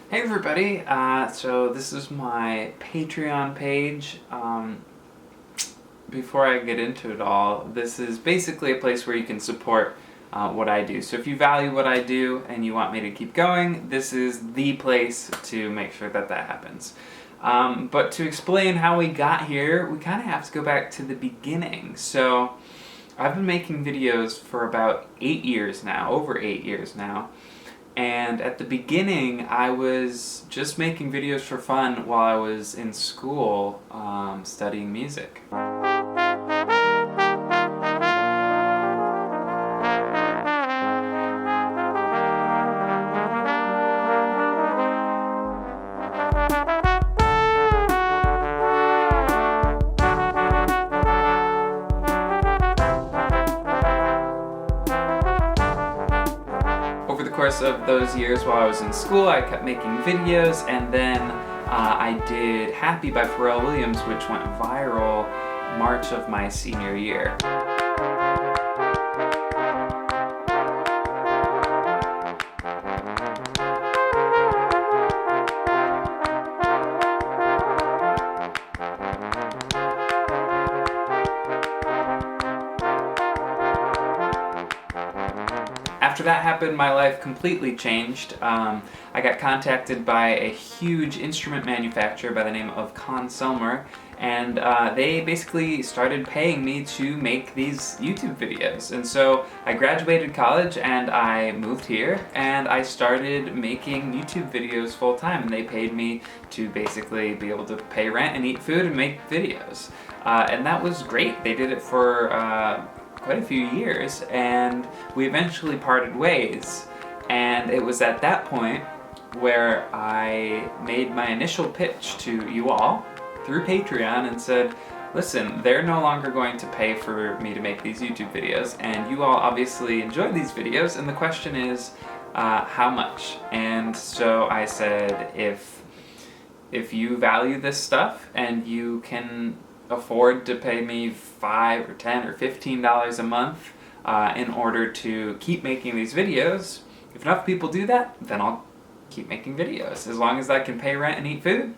Hey everybody, so this is my Patreon page. Before I get into it all, this is basically a place where you can support what I do. So if you value what I do and you want me to keep going, this is the place to make sure that happens. But to explain how we got here, we kind of have to go back to the beginning. So I've been making videos for about 8 years now, over 8 years now. And at the beginning, I was just making videos for fun while I was in school studying music. Over the course of those years while I was in school, I kept making videos, and then I did Happy by Pharrell Williams, which went viral March of my senior year. After that happened, my life completely changed. I got contacted by a huge instrument manufacturer by the name of Selmer, and they basically started paying me to make these YouTube videos. And so I graduated college and I moved here and I started making YouTube videos full time, and they paid me to basically be able to pay rent and eat food and make videos. And that was great. They did it for quite a few years, and we eventually parted ways. And it was at that point where I made my initial pitch to you all through Patreon and said, listen, they're no longer going to pay for me to make these YouTube videos, and you all obviously enjoy these videos, and the question is, how much? And so I said, if you value this stuff and you can afford to pay me $5 or $10 or $15 a month in order to keep making these videos, if enough people do that, then I'll keep making videos. As long as I can pay rent and eat food,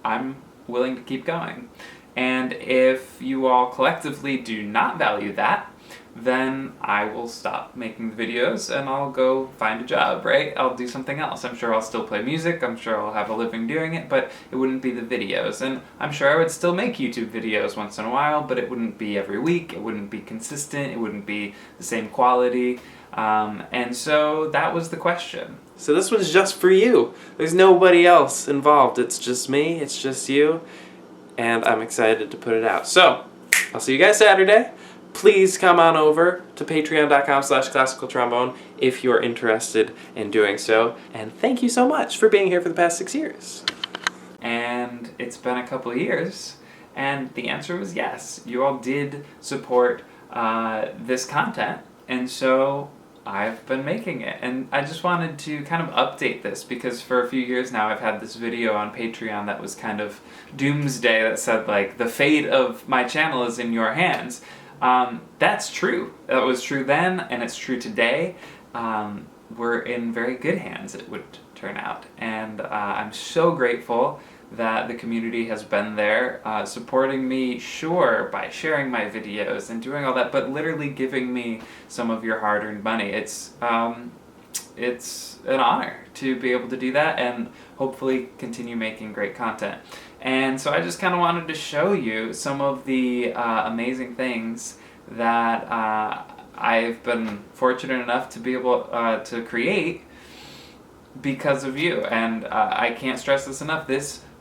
I'm willing to keep going. And if you all collectively do not value that, then I will stop making the videos and I'll go find a job, right? I'll do something else. I'm sure I'll still play music, I'm sure I'll have a living doing it, but it wouldn't be the videos. And I'm sure I would still make YouTube videos once in a while, but it wouldn't be every week, it wouldn't be consistent, it wouldn't be the same quality. And so that was the question. So this one's just for you. There's nobody else involved. It's just me, it's just you, and I'm excited to put it out. So, I'll see you guys Saturday. Please come on over to patreon.com/classicaltrombone if you're interested in doing so. And thank you so much for being here for the past 6 years. And it's been a couple of years, and the answer was yes. You all did support this content, and so I've been making it. And I just wanted to kind of update this, because for a few years now I've had this video on Patreon that was kind of doomsday, that said, like, the fate of my channel is in your hands. That's true. That was true then, and it's true today. We're in very good hands, it would turn out. And I'm so grateful that the community has been there, supporting me, sure, by sharing my videos and doing all that, but literally giving me some of your hard-earned money. It's an honor to be able to do that and hopefully continue making great content. And so I just kind of wanted to show you some of the amazing things that I've been fortunate enough to be able to create because of you. And I can't stress this enough,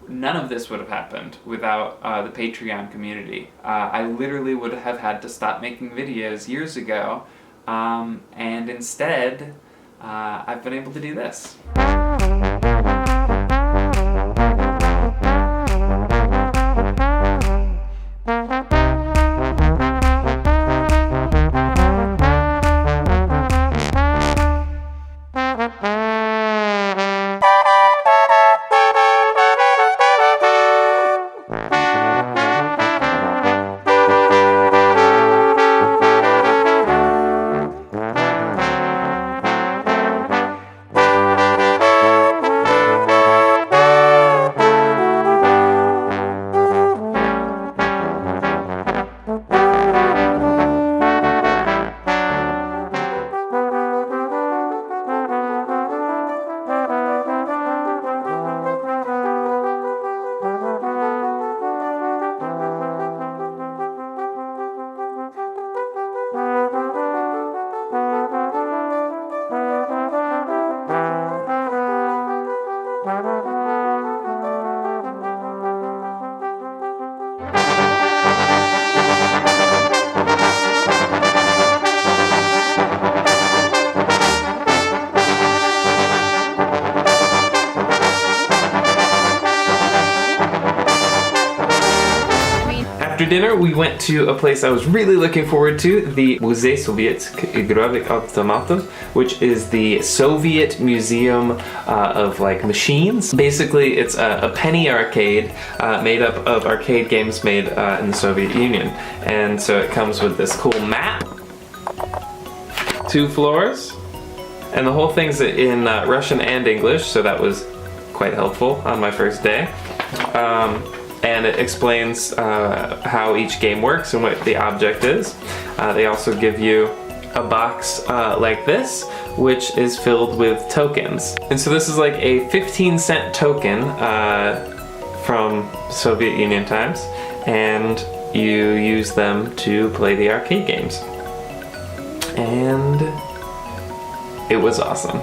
none of this would have happened without the Patreon community. I literally would have had to stop making videos years ago, and instead I've been able to do this. After dinner, we went to a place I was really looking forward to, the Musée Sovietski Igrovych Automatov, which is the Soviet Museum of like machines. Basically, it's a penny arcade made up of arcade games made in the Soviet Union. And so it comes with this cool map, 2 floors, and the whole thing's in Russian and English, so that was quite helpful on my first day. And it explains how each game works and what the object is. They also give you a box like this, which is filled with tokens. And so this is like a 15-cent token from Soviet Union times, and you use them to play the arcade games. And it was awesome.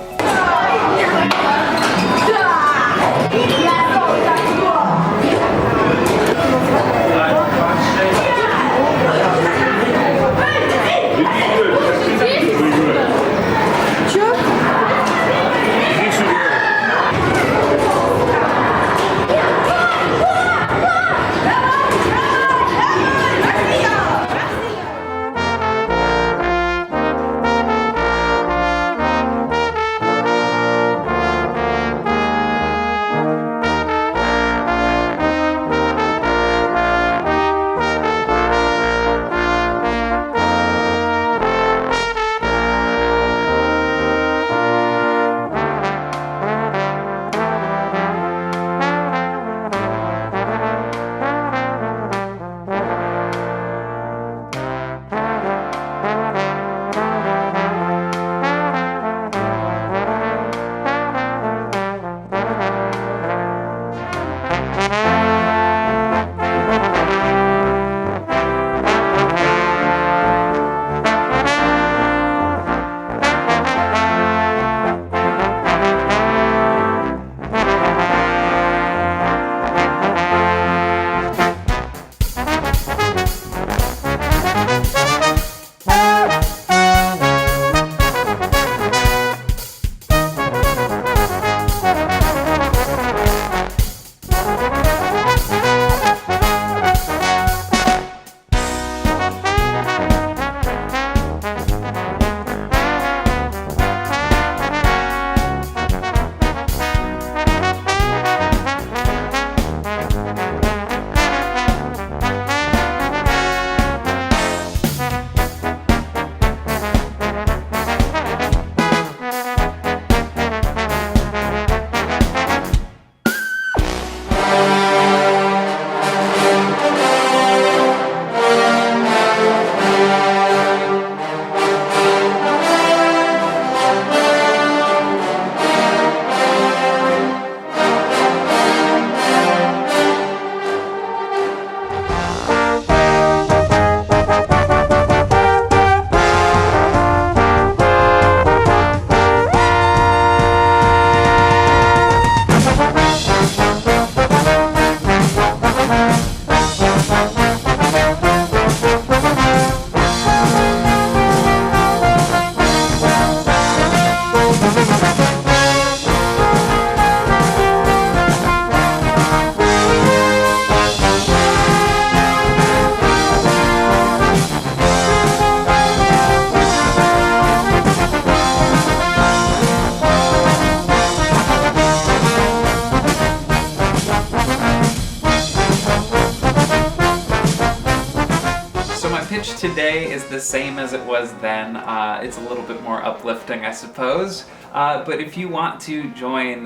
today is the same as it was then. It's a little bit more uplifting, I suppose. But if you want to join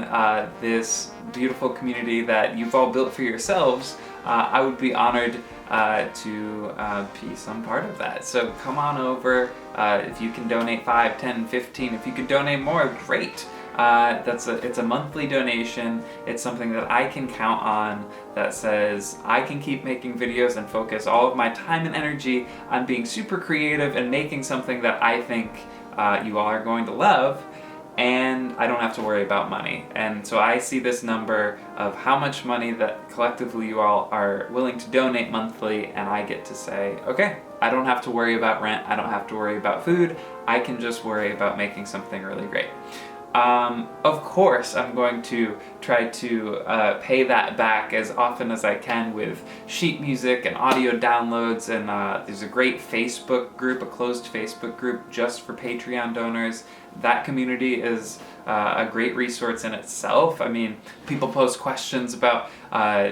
this beautiful community that you've all built for yourselves, I would be honored to be some part of that. So come on over. If you can donate 5, 10, 15, if you could donate more, great. It's a monthly donation. It's something that I can count on that says I can keep making videos and focus all of my time and energy on being super creative and making something that I think you all are going to love. and I don't have to worry about money. And so I see this number of how much money that collectively you all are willing to donate monthly, and I get to say, okay, I don't have to worry about rent, I don't have to worry about food, I can just worry about making something really great. Of course, I'm going to try to pay that back as often as I can with sheet music and audio downloads, and there's a great Facebook group, a closed Facebook group just for Patreon donors. That community is a great resource in itself. I mean, people post questions about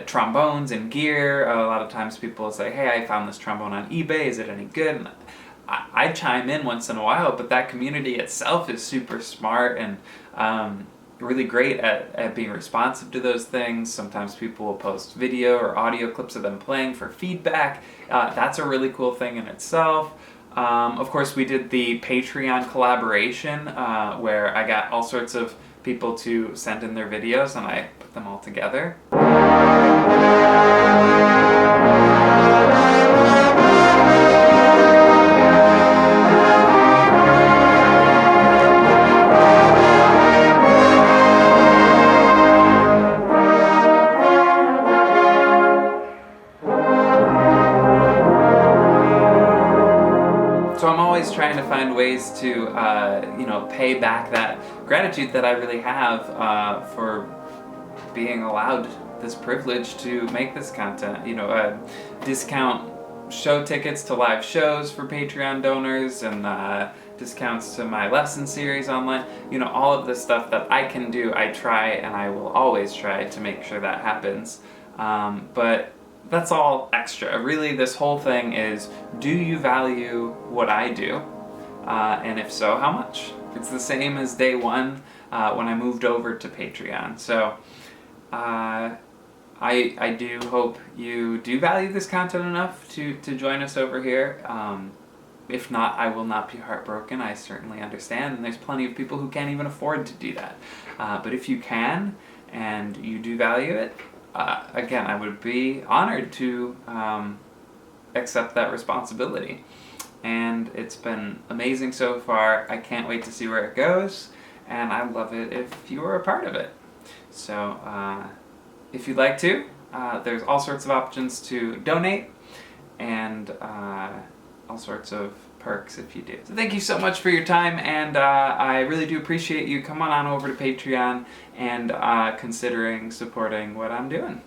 trombones and gear. A lot of times people say, hey, I found this trombone on eBay, is it any good? And I chime in once in a while, but that community itself is super smart and really great at being responsive to those things. Sometimes people will post video or audio clips of them playing for feedback. That's a really cool thing in itself. Of course, we did the Patreon collaboration where I got all sorts of people to send in their videos and I put them all together. So I'm always trying to find ways to, pay back that gratitude that I really have for being allowed this privilege to make this content. Discount show tickets to live shows for Patreon donors and discounts to my lesson series online. All of the stuff that I can do, I try, and I will always try to make sure that happens. But that's all extra. Really, this whole thing is, do you value what I do? And if so, how much? It's the same as day one when I moved over to Patreon. So I do hope you do value this content enough to join us over here. If not, I will not be heartbroken. I certainly understand, and there's plenty of people who can't even afford to do that. But if you can, and you do value it, again, I would be honored to accept that responsibility. And it's been amazing so far. I can't wait to see where it goes, and I'd love it if you were a part of it. So if you'd like to, there's all sorts of options to donate, and all sorts of perks if you do. So thank you so much for your time, and I really do appreciate you coming on over to Patreon and considering supporting what I'm doing.